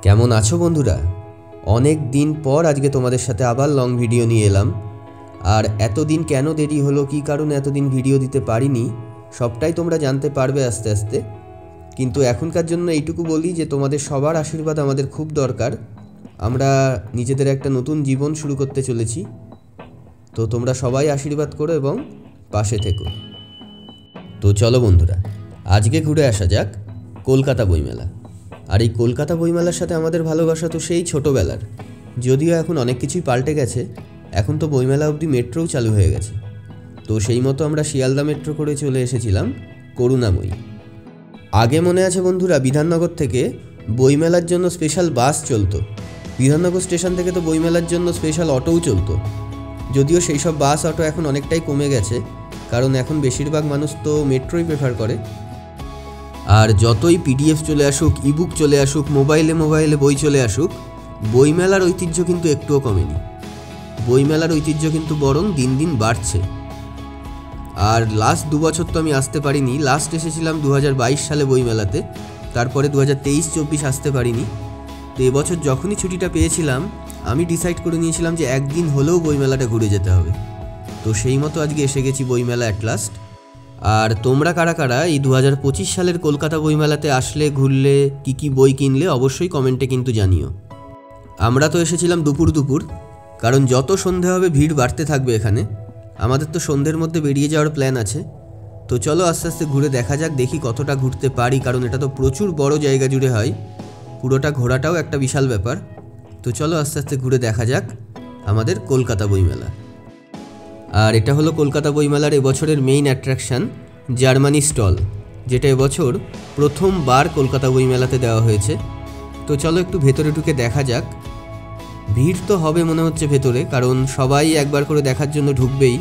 কেমন আছো বন্ধুরা? অনেক দিন পর আজকে তোমাদের সাথে আবার লং ভিডিও নিয়ে এলাম। আর এতদিন কেন দেরি হলো, কী কারণে এতদিন ভিডিও দিতে পারিনি, সবটাই তোমরা জানতে পারবে আস্তে আস্তে। কিন্তু এখনকার জন্য এইটুকু বলি যে তোমাদের সবার আশীর্বাদ আমাদের খুব দরকার। আমরা নিজেদের একটা নতুন জীবন শুরু করতে চলেছি, তো তোমরা সবাই আশীর্বাদ করো এবং পাশে থেকো। তো চলো বন্ধুরা, আজকে ঘুরে আসা যাক কলকাতা বইমেলা। আর এই কলকাতা বইমেলার সাথে আমাদের ভালোবাসা তো সেই ছোটোবেলার, যদিও এখন অনেক কিছুই পাল্টে গেছে। এখন তো বইমেলা অবধি মেট্রোও চালু হয়ে গেছে। তো সেই মতো আমরা শিয়ালদা মেট্রো করে চলে এসেছিলাম করুণাময়ী। আগে মনে আছে বন্ধুরা, বিধাননগর থেকে বইমেলার জন্য স্পেশাল বাস চলতো। বিধাননগর স্টেশন থেকে তো বইমেলার জন্য স্পেশাল অটোও চলতো। যদিও সেই সব বাস অটো এখন অনেকটাই কমে গেছে, কারণ এখন বেশিরভাগ মানুষ তো মেট্রোই প্রেফার করে। আর যতই পিডিএফ চলে আসুক, ইবুক চলে আসুক, মোবাইলে বই চলে আসুক, বইমেলার ঐতিহ্য কিন্তু একটুও কমেনি। বইমেলার ঐতিহ্য কিন্তু বরং দিন দিন বাড়ছে। আর লাস্ট 2 বছর তো আমি আসতে পারিনি। লাস্ট এসেছিলাম 2022 সালে বইমেলাতে, তারপরে 2023-24 আসতে পারিনি। তো এবছর যখনই ছুটিটা পেয়েছিলাম, আমি ডিসাইড করে নিয়েছিলাম যে একদিন হলেও বইমেলাটা ঘুরে যেতে হবে। তো সেই মতো আজকে এসে গেছি বইমেলা অ্যাট লাস্ট। আর তোমরা কারা কারা এই 2025 সালের কলকাতা বইমেলাতে আসলে, ঘুরলে, কী বই কিনলে অবশ্যই কমেন্টে কিন্তু জানিও। আমরা তো এসেছিলাম দুপুর, কারণ যত সন্ধে হবে ভিড় বাড়তে থাকবে এখানে। আমাদের তো সন্ধ্যের মধ্যে বেরিয়ে যাওয়ার প্ল্যান আছে। তো চলো আস্তে আস্তে ঘুরে দেখা যাক, দেখি কতটা ঘুরতে পারি, কারণ এটা তো প্রচুর বড় জায়গা জুড়ে হয়। পুরোটা ঘোরাটাও একটা বিশাল ব্যাপার। তো চলো আস্তে আস্তে ঘুরে দেখা যাক আমাদের কলকাতা বইমেলা। আর এটা হলো কলকাতা বইমেলার এবছরের মেইন অ্যাট্রাকশান, জার্মানি স্টল, যেটা এবছর প্রথমবার কলকাতা বইমেলাতে দেওয়া হয়েছে। তো চলো একটু ভেতরে ঢুকে দেখা যাক। ভিড় তো হবে মনে হচ্ছে ভেতরে, কারণ সবাই একবার করে দেখার জন্য ঢুকবেই।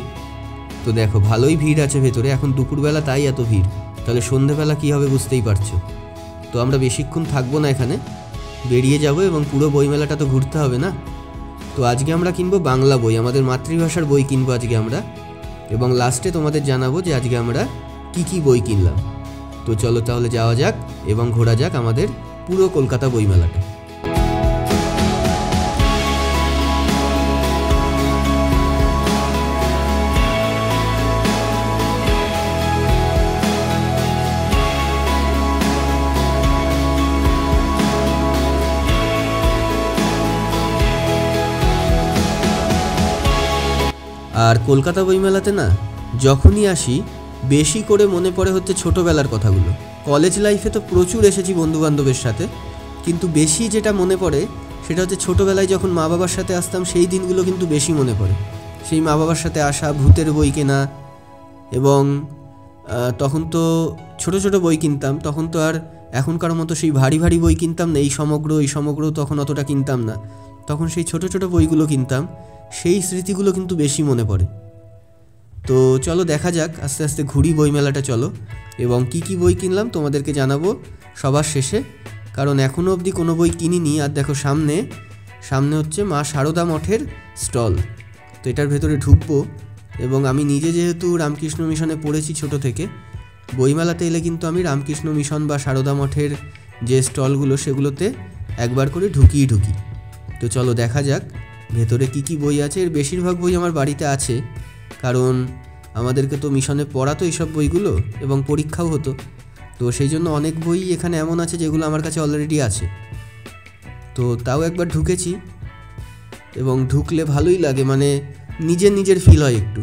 তো দেখো ভালোই ভিড় আছে ভেতরে। এখন দুপুরবেলা, তাই এত ভিড়। তাহলে সন্ধেবেলা কী হবে বুঝতেই পারছো। তো আমরা বেশিক্ষণ থাকবো না এখানে, বেরিয়ে যাব এবং পুরো বইমেলাটা তো ঘুরতে হবে না। তো আজকে আমরা কিনবো বাংলা বই, আমাদের মাতৃভাষার বই কিনবো আজকে আমরা, এবং লাস্টে তোমাদের জানাবো যে আজকে আমরা কী বই কিনলাম। তো চলো তাহলে যাওয়া যাক এবং ঘোরা যাক আমাদের পুরো কলকাতা বইমেলাটা। আর কলকাতা বইমেলাতে না যখনই আসি, বেশি করে মনে পড়ে হচ্ছে ছোটোবেলার কথাগুলো। কলেজ লাইফে তো প্রচুর এসেছি বন্ধুবান্ধবের সাথে, কিন্তু বেশি যেটা মনে পড়ে সেটা হচ্ছে ছোটোবেলায় যখন মা বাবার সাথে আসতাম, সেই দিনগুলো কিন্তু বেশি মনে পড়ে। সেই মা বাবার সাথে আসা, ভূতের বই কেনা, এবং তখন তো ছোটো ছোটো বই কিনতাম। তখন তো আর এখনকার মতো সেই ভারী ভারী বই কিনতাম না, এই সমগ্র তখন অতটা কিনতাম না। তখন সেই ছোটো ছোটো বইগুলো কিনতাম। সেই স্মৃতিগুলো কিন্তু বেশি মনে পড়ে। তো চলো দেখা যাক, আস্তে আস্তে ঘুরি বইমেলাটা চলো, এবং কী বই কিনলাম তোমাদেরকে জানাবো সবার শেষে, কারণ এখনও অবধি কোনো বই কিনিনি। আর দেখো সামনে হচ্ছে মা সারদা মঠের স্টল। তো এটার ভেতরে ঢুকবো, এবং আমি নিজে যেহেতু রামকৃষ্ণ মিশনে পড়েছি ছোটো থেকে, বইমেলাতে এলে কিন্তু আমি রামকৃষ্ণ মিশন বা সারদা মঠের যে স্টলগুলো সেগুলোতে একবার করে ঢুকি। তো চলো দেখা যাক ভেতরে কী বই আছে। এর বেশিরভাগ বই আমার বাড়িতে আছে, কারণ আমাদেরকে তো মিশনে পড়াতো এইসব বইগুলো, এবং পরীক্ষাও হতো। তো সেই জন্য অনেক বই এখানে এমন আছে যেগুলো আমার কাছে অলরেডি আছে। তো তাও একবার ঢুকেছি, এবং ঢুকলে ভালোই লাগে, মানে নিজের ফিল হয় একটু।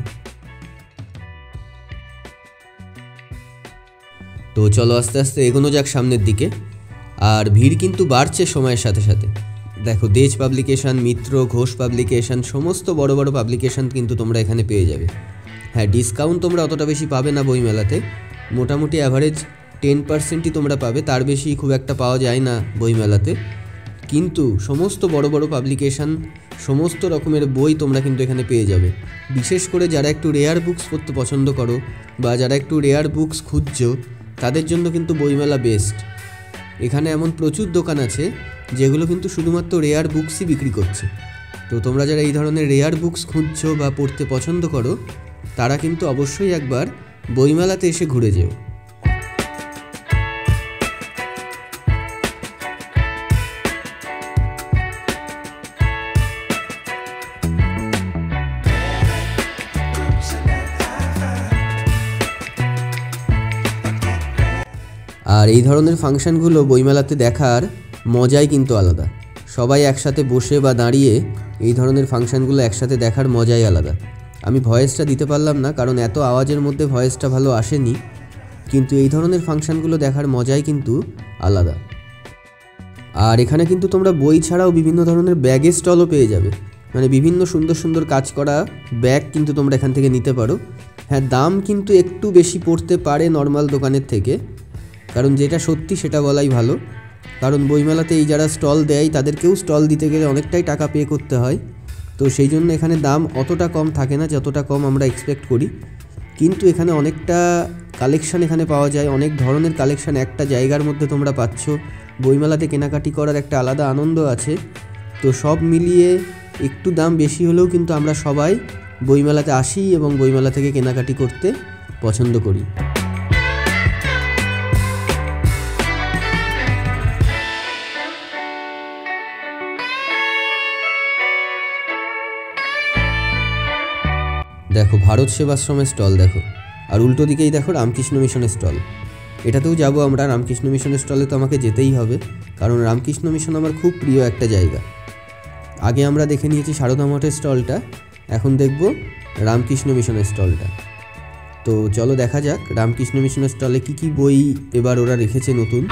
তো চলো আস্তে আস্তে এগোনো যাক সামনের দিকে। আর ভিড় কিন্তু বাড়ছে সময়ের সাথে সাথে। দেখো দেজ পাবলিকেশন, মিত্র, ঘোষ পাবলিকেশন, সমস্ত বড় বড় পাবলিকেশন কিন্তু তোমরা এখানে পেয়ে যাবে। হ্যাঁ, ডিসকাউন্ট তোমরা অতটা বেশি পাবে না বইমেলাতে, মোটামুটি অ্যাভারেজ 10%ই তোমরা পাবে, তার বেশি খুব একটা পাওয়া যায় না বইমেলাতে। কিন্তু সমস্ত বড় বড় পাবলিকেশন, সমস্ত রকমের বই তোমরা কিন্তু এখানে পেয়ে যাবে। বিশেষ করে যারা একটু রেয়ার বুকস পড়তে পছন্দ করো, বা যারা একটু রেয়ার বুকস খুঁজছো, তাদের জন্য কিন্তু বইমেলা বেস্ট। এখানে এমন প্রচুর দোকান আছে যেগুলো কিন্তু শুধুমাত্র রেয়ার বুকসই বিক্রি করছে। তো তোমরা যারা এই ধরনের রেয়ার বুকস খুঁজছো বা পড়তে পছন্দ করো, তারা কিন্তু অবশ্যই একবার বইমেলাতে এসে ঘুরে যেও। আর এই ধরনের ফাংশানগুলো বইমেলাতে দেখার মজাই কিন্তু আলাদা। সবাই একসাথে বসে বা দাঁড়িয়ে এই ধরনের ফাংশানগুলো একসাথে দেখার মজাই আলাদা। আমি ভয়েসটা দিতে পারলাম না কারণ এত আওয়াজের মধ্যে ভয়েসটা ভালো আসেনি, কিন্তু এই ধরনের ফাংশানগুলো দেখার মজাই কিন্তু আলাদা। আর এখানে কিন্তু তোমরা বই ছাড়াও বিভিন্ন ধরনের ব্যাগের স্টলও পেয়ে যাবে, মানে বিভিন্ন সুন্দর সুন্দর কাজ করা ব্যাগ কিন্তু তোমরা এখান থেকে নিতে পারো। হ্যাঁ, দাম কিন্তু একটু বেশি পড়তে পারে নর্মাল দোকানের থেকে, কারণ যেটা সত্যি সেটা বলাই ভালো। কারণ বইমেলাতে এই যারা স্টল দেয় তাদেরকেও স্টল দিতে গেলে অনেকটাই টাকা পে করতে হয়, তো সেই জন্য এখানে দাম অতটা কম থাকে না যতটা কম আমরা এক্সপেক্ট করি। কিন্তু এখানে অনেকটা কালেকশান এখানে পাওয়া যায়, অনেক ধরনের কালেকশান একটা জায়গার মধ্যে তোমরা পাচ্ছ। বইমেলাতে কেনাকাটি করার একটা আলাদা আনন্দ আছে। তো সব মিলিয়ে একটু দাম বেশি হলেও কিন্তু আমরা সবাই বইমেলাতে আসি এবং বইমেলা থেকে কেনাকাটি করতে পছন্দ করি। দেখো ভারত সেবাশ্রমের স্টল দেখো, আর উল্টো দিকেই দেখো রামকৃষ্ণ মিশনের স্টল। এটাতেও যাবো আমরা। রামকৃষ্ণ মিশনের স্টলে তো আমাকে যেতেই হবে, কারণ রামকৃষ্ণ মিশন আমার খুব প্রিয় একটা জায়গা। আগে আমরা দেখে নিয়েছি সারদা মঠের স্টলটা, এখন দেখব রামকৃষ্ণ মিশনের স্টলটা। তো চলো দেখা যাক রামকৃষ্ণ মিশনের স্টলে কী কী বই এবার ওরা রেখেছে নতুন।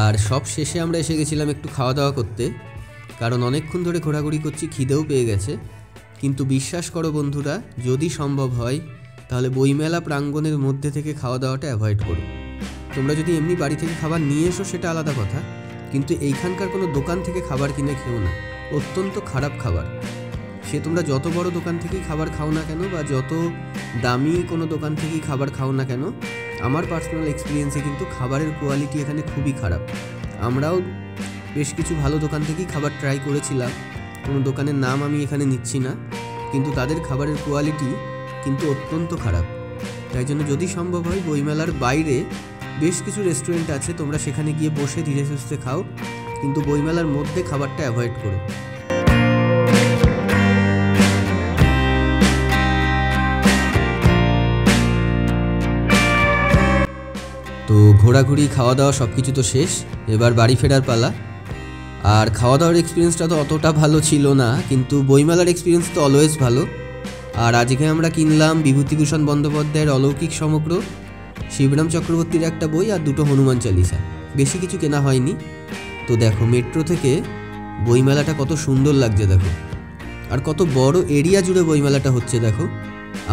আর সব শেষে আমরা এসে গেছিলাম একটু খাওয়া দাওয়া করতে, কারণ অনেকক্ষণ ধরে ঘোরাঘুরি করছি, খিদেও পেয়ে গেছে। কিন্তু বিশ্বাস করো বন্ধুরা, যদি সম্ভব হয় তাহলে বইমেলা প্রাঙ্গণের মধ্যে থেকে খাওয়া দাওয়াটা অ্যাভয়েড করো। তোমরা যদি এমনি বাড়ি থেকে খাবার নিয়ে এসো সেটা আলাদা কথা, কিন্তু এইখানকার কোনো দোকান থেকে খাবার কিনে খেও না, অত্যন্ত খারাপ খাবার। সে তোমরা যত বড় দোকান থেকেই খাবার খাও না কেন বা যত দামি কোনো দোকান থেকেই খাবার খাও না কেন, আমার পার্সোনাল এক্সপিরিয়েন্সে কিন্তু খাবারের কোয়ালিটি এখানে খুবই খারাপ। আমরাও বেশ কিছু ভালো দোকান থেকেই খাবার ট্রাই করেছিলাম, কোনো দোকানের নাম আমি এখানে নিচ্ছি না, কিন্তু তাদের খাবারের কোয়ালিটি কিন্তু অত্যন্ত খারাপ। তাই জন্য যদি সম্ভব হয় বইমেলার বাইরে বেশ কিছু রেস্টুরেন্ট আছে, তোমরা সেখানে গিয়ে বসে ধীরে সুস্থে খাও, কিন্তু বইমেলার মধ্যে খাবারটা অ্যাভয়েড করো। তো ঘোরাঘুরি খাওয়া দাওয়া সব কিছু তো শেষ, এবার বাড়ি ফেরার পালা। আর খাওয়া দাওয়ার এক্সপিরিয়েন্সটা তো অতটা ভালো ছিল না, কিন্তু বইমেলার এক্সপিরিয়েন্স তো অলওয়েজ ভালো। আর আজকে আমরা কিনলাম বিভূতিভূষণ বন্দ্যোপাধ্যায়ের অলৌকিক সমগ্র, শিবরাম চক্রবর্তীর একটা বই আর দুটো হনুমান চালিসা, বেশি কিছু কেনা হয়নি। তো দেখো মেট্রো থেকে বইমেলাটা কত সুন্দর লাগছে দেখো, আর কত বড় এরিয়া জুড়ে বইমেলাটা হচ্ছে দেখো।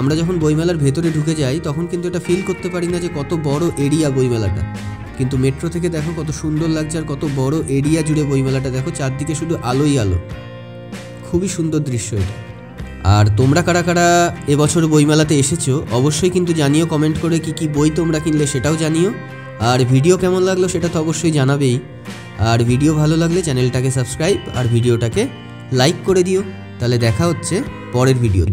আমরা যখন বইমেলার ভেতরে ঢুকে যাই তখন কিন্তু এটা ফিল করতে পারি না যে কত বড় এরিয়া বইমেলাটা, কিন্তু মেট্রো থেকে দেখো কত সুন্দর লাগছে আর কত বড় এরিয়া জুড়ে বইমেলাটা দেখো, চারদিকে শুধু আলোই আলো, খুবই সুন্দর দৃশ্য এটা। আর তোমরা কারা কারা এবছর বইমেলাতে এসেছো অবশ্যই কিন্তু জানিও কমেন্ট করে, কি কি বই তোমরা কিনলে সেটাও জানিও। আর ভিডিও কেমন লাগলো সেটা তো অবশ্যই জানাবেই। আর ভিডিও ভালো লাগলে চ্যানেলটাকে সাবস্ক্রাইব আর ভিডিওটাকে লাইক করে দিও। তাহলে দেখা হচ্ছে পরের ভিডিও।